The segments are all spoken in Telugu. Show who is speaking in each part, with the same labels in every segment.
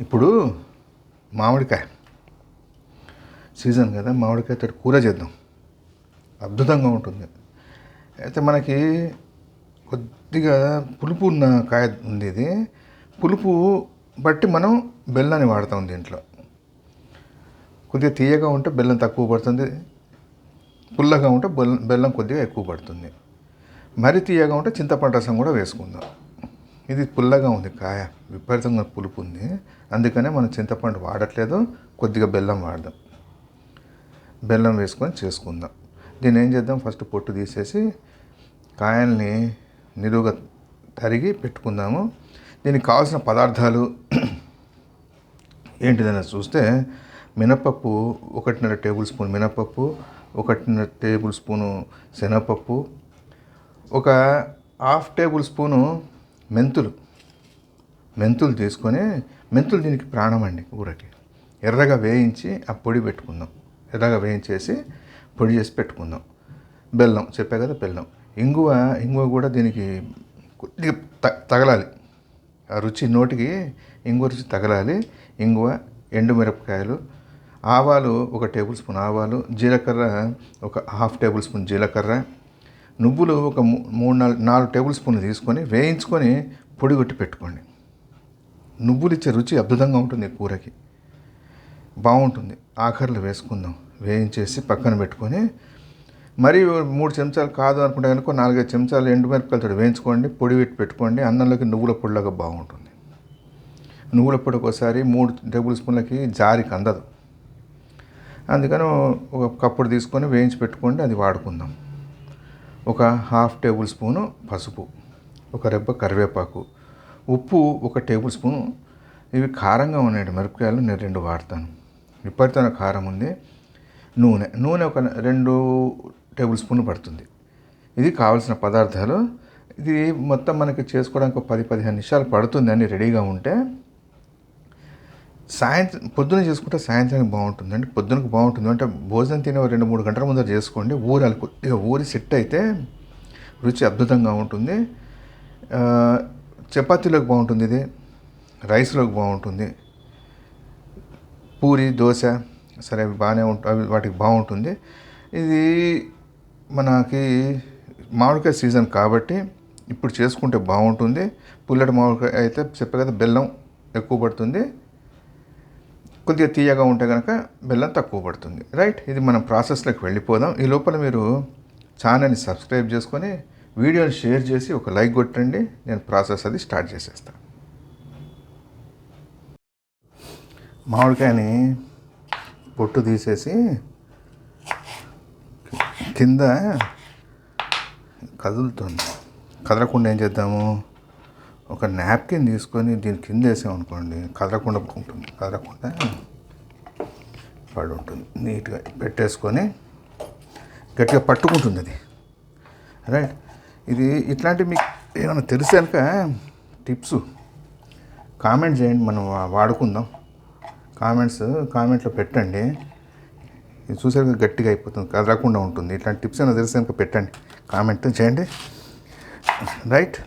Speaker 1: ఇప్పుడు మామిడికాయ సీజన్ కదా, మామిడికాయతో కూర చేద్దాం. అద్భుతంగా ఉంటుంది. అయితే మనకి కొద్దిగా పులుపు ఉన్న కాయ ఉంది. ఇది పులుపు బట్టి మనం బెల్లాన్ని వాడతాం. దీంట్లో కొద్దిగా తీయగా ఉంటే బెల్లం తక్కువ పడుతుంది, పుల్లగా ఉంటే బెల్లం కొద్దిగా ఎక్కువ పడుతుంది. మరి తీయగా ఉంటే చింతపండు రసం కూడా వేసుకుందాం. ఇది పుల్లగా ఉంది కాయ, విపరీతంగా పులుపు ఉంది, అందుకనే మనం చింతపండు వాడట్లేదు, కొద్దిగా బెల్లం వాడదాం. బెల్లం వేసుకొని చేసుకుందాం. దీన్ని ఏం చేద్దాం, ఫస్ట్ పొట్టు తీసేసి కాయల్ని నిలువుగా తరిగి పెట్టుకుందాము. దీనికి కావాల్సిన పదార్థాలు ఏంటిదని చూస్తే మినపప్పు 1.5 టేబుల్ స్పూన్ మినపప్పు, 1.5 టేబుల్ స్పూను శనగపప్పు, ఒక 1/2 టేబుల్ స్పూను మెంతులు తీసుకొని, మెంతులు దీనికి ప్రాణం అండి కూరకి. ఎర్రగా వేయించి ఆ పొడి పెట్టుకుందాం. ఎర్రగా వేయించేసి పొడి చేసి పెట్టుకుందాం. బెల్లం చెప్పా కదా, బెల్లం. ఇంగువ కూడా దీనికి కొద్దిగా తగలాలి. ఆ రుచి నోటికి ఇంగువ రుచి తగలాలి. ఇంగువ, ఎండుమిరపకాయలు, ఆవాలు 1 టేబుల్ స్పూన్ ఆవాలు, జీలకర్ర ఒక 1/2 టేబుల్ స్పూన్ జీలకర్ర, నువ్వులు ఒక 3-4 టేబుల్ స్పూన్లు తీసుకొని వేయించుకొని పొడి కొట్టి పెట్టుకోండి. నువ్వులు ఇచ్చే రుచి అద్భుతంగా ఉంటుంది, కూరకి బాగుంటుంది. ఆఖరిలో వేసుకుందాం. వేయించేసి పక్కన పెట్టుకొని, మరి 3 చెంచాలు కాదు అనుకుంటే కనుక 4-5 చెంచాలు ఎండుమిరపకాయలతో వేయించుకోండి, పొడి పెట్టి పెట్టుకోండి. అన్నంలోకి నువ్వుల పొడిలాగా బాగుంటుంది. నువ్వుల పొడి ఒకసారి 3 టేబుల్ స్పూన్లకి జారికి అందదు, అందుకని ఒక కప్పుడు తీసుకొని వేయించి పెట్టుకోండి, అది వాడుకుందాం. ఒక 1/2 టేబుల్ స్పూను పసుపు, ఒక రెబ్బ కరివేపాకు, ఉప్పు 1 టేబుల్ స్పూను. ఇవి కారంగా ఉన్నాయండి మిరపకాయలు, నేను 2 వాడతాను. విపరీతమైన కారం ఉంది. నూనె ఒక 2 టేబుల్ స్పూన్లు పడుతుంది. ఇది కావాల్సిన పదార్థాలు. ఇది మొత్తం మనకి చేసుకోవడానికి ఒక 10-15 నిమిషాలు పడుతుంది అన్నీ రెడీగా ఉంటే. పొద్దున చేసుకుంటే సాయంత్రానికి బాగుంటుందండి. పొద్దునకు బాగుంటుంది అంటే భోజనం తినే 2-3 గంటల ముందర చేసుకోండి. ఊరాలి, కొద్దిగా ఊరి సెట్ అయితే రుచి అద్భుతంగా ఉంటుంది. చపాతీలోకి బాగుంటుంది, ఇది రైస్లోకి బాగుంటుంది, పూరి, దోశ సరే అవి బాగానే అవి వాటికి బాగుంటుంది. ఇది మనకి మామిడికాయ సీజన్ కాబట్టి ఇప్పుడు చేసుకుంటే బాగుంటుంది. పుల్లటి మామిడికాయ అయితే చెప్పే కదా, బెల్లం ఎక్కువ పడుతుంది. కొద్దిగా తీయగా ఉంటే కనుక బెల్లం తక్కువ పడుతుంది. రైట్, ఇది మనం ప్రాసెస్లోకి వెళ్ళిపోదాం. ఈ లోపల మీరు ఛానల్ని సబ్స్క్రైబ్ చేసుకొని వీడియోని షేర్ చేసి ఒక లైక్ కొట్టండి. నేను ప్రాసెస్ అది స్టార్ట్ చేసేస్తాను. మామిడికాయని పొట్టు తీసేసి కింద కదులుతుంది, కదలకుండా ఏం చేద్దాము, ఒక నాప్కిన్ తీసుకొని దీని కింద వేసామనుకోండి, కదలకుండా ఉంటుంది. కదలకుండా పడి ఉంటుంది. నీట్గా పెట్టేసుకొని గట్టిగా పట్టుకుంటుంది అది. రైట్, ఇది ఇట్లాంటివి మీకు ఏమైనా తెలిసే కనుక టిప్స్ కామెంట్ చేయండి, మనం వాడుకుందాం. కామెంట్లో పెట్టండి. ఇది చూసాక గట్టిగా అయిపోతుంది, కదలకుండా ఉంటుంది. ఇట్లాంటి టిప్స్ ఏమైనా తెలిసే కనుక పెట్టండి, కామెంట్ చేయండి. రైట్,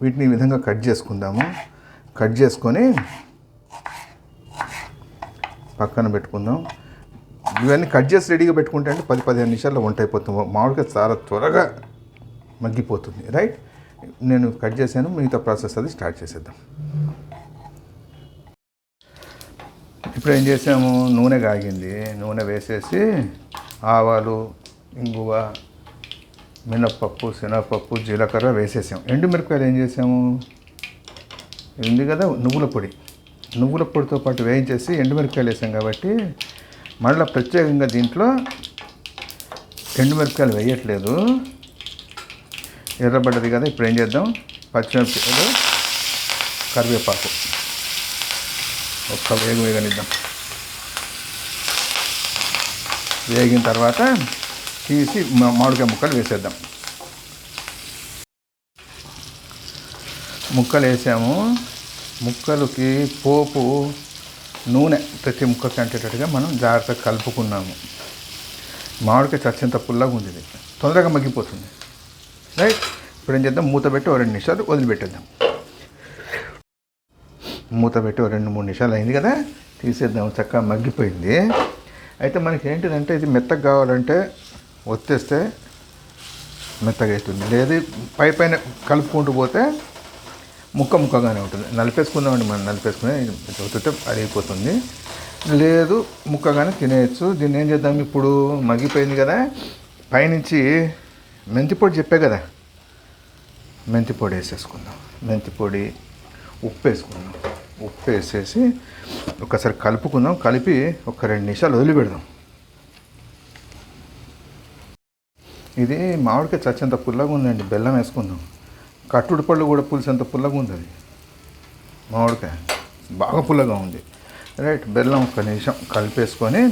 Speaker 1: వీటిని ఈ విధంగా కట్ చేసుకుందాము. కట్ చేసుకొని పక్కన పెట్టుకుందాం. ఇవన్నీ కట్ చేసి రెడీగా పెట్టుకుంటే అంటే 10-15 నిమిషాల్లో వంట అయిపోతుంది. మామిడికాయ చాలా త్వరగా మగ్గిపోతుంది. రైట్, నేను కట్ చేశాను, మిగతా ప్రాసెస్ అది స్టార్ట్ చేసేద్దాం. ఇప్పుడు ఏం చేసాము, నూనె కాగింది. నూనె వేసేసి ఆవాలు, ఇంగువ, మినప్పప్పు, శనగపప్పు, జీలకర్ర వేసేసాం. ఎండుమిరపకాయలు ఏం చేసాము, ఉంది కదా నువ్వుల పొడితో పాటు వేయించేసి ఎండుమిరపకాయలు వేసాం కాబట్టి మళ్ళీ ప్రత్యేకంగా దీంట్లో ఎండుమిరపకాయలు వేయట్లేదు. ఎర్రబడ్డది కదా. ఇప్పుడు ఏం చేద్దాం, పచ్చిమిరపకాయలు, కరివేపాకు ఒక్క వేగనిద్దాం. వేగిన తర్వాత తీసి మామిడికాయ ముక్కలు వేసేద్దాం. ముక్కలు వేసాము. ముక్కలకి పోపు, నూనె ప్రతి ముక్కకి అంటేటట్టుగా మనం జాగ్రత్తగా కలుపుకున్నాము. మామిడికాయ చచ్చేంత పుల్లగా ఉంది, ఇది తొందరగా మగ్గిపోతుంది. రైట్, ఇప్పుడు ఏం చేద్దాం, మూత పెట్టి 2 నిమిషాలు వదిలిపెట్టేద్దాం. మూత పెట్టి 2-3 నిమిషాలు అయింది కదా, తీసేద్దాం. చక్కగా మగ్గిపోయింది. అయితే మనకి ఏంటిదంటే ఇది మెత్తగా కావాలంటే ఒత్తేస్తే మెత్తగా అవుతుంది, లేదు పైన కలుపుకుంటూ పోతే ముక్కగానే ఉంటుంది. నలిపేసుకుందామండి, మనం నలిపేసుకుని ఒత్తితే అది అయిపోతుంది. లేదు ముక్కగానే తినేయచ్చు. దీన్ని ఏం చేద్దాం, ఇప్పుడు మగ్గిపోయింది కదా, పైనుంచి మెంతి పొడి చెప్పే కదా, మెంతి పొడి వేసేసుకుందాం. మెంతి పొడి, ఉప్పు వేసుకుందాం. ఉప్పు వేసేసి ఒకసారి కలుపుకుందాం. కలిపి ఒక 2 నిమిషాలు వదిలిపెడదాం. ఇది మామిడికాయ చచ్చేంత పుల్లగా ఉందండి. బెల్లం వేసుకుందాం. కట్టుడు పళ్ళు కూడా పులిసేంత పుల్లగా ఉంది. అది మామిడికాయ బాగా పుల్లగా ఉంది. రైట్, బెల్లం 1 నిమిషం కలిపేసుకొని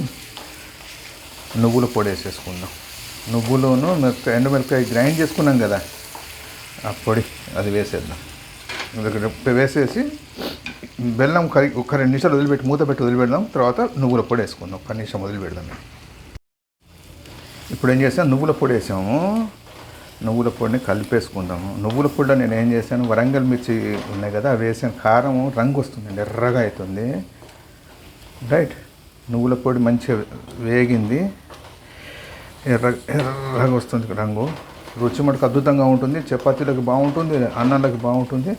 Speaker 1: నువ్వుల పొడి వేసేసుకుందాం. నువ్వులోను ఎండుమిరపకాయ గ్రైండ్ చేసుకున్నాం కదా, ఆ పొడి అది వేసేద్దాం. వేసేసి బెల్లం ఒక 2 నిమిషాలు వదిలిపెట్టి మూత పెట్టి వదిలిపెడదాం. తర్వాత నువ్వుల పొడి వేసుకుందాం. 10 నిమిషం వదిలిపెడదాం. ఇప్పుడు ఏం చేసాను, నువ్వుల పొడి వేసాము. నువ్వుల పొడిని కలిపేసుకుందాము. నువ్వుల పొడిలో నేను ఏం చేశాను, వరంగల్ మిర్చి ఉన్నాయి కదా, అవి వేసాను. కారం రంగు వస్తుందండి, ఎర్రగా అవుతుంది. రైట్, నువ్వుల పొడి మంచిగా వేగింది, ఎర్రగా వస్తుంది రంగు. రుచి మటుకు అద్భుతంగా ఉంటుంది. చపాతీలకు బాగుంటుంది, అన్నాలకు బాగుంటుంది.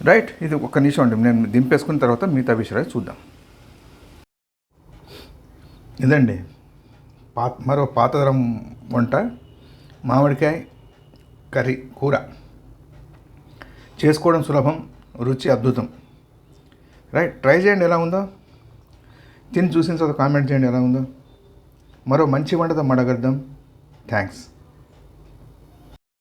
Speaker 1: రైట్, ఇది 1 నిమిషం అండి. నేను దింపేసుకున్న తర్వాత మిగతా విషయాలు చూద్దాం. ఇదండి మరో పాతతరం వంట, మామిడికాయ కర్రీ కూర. చేసుకోవడం సులభం, రుచి అద్భుతం. రైట్, ట్రై చేయండి ఎలా ఉందో. తిని చూసిన తర్వాత కామెంట్ చేయండి ఎలా ఉందో. మరో మంచి వంటతో మడగద్దాం. థ్యాంక్స్.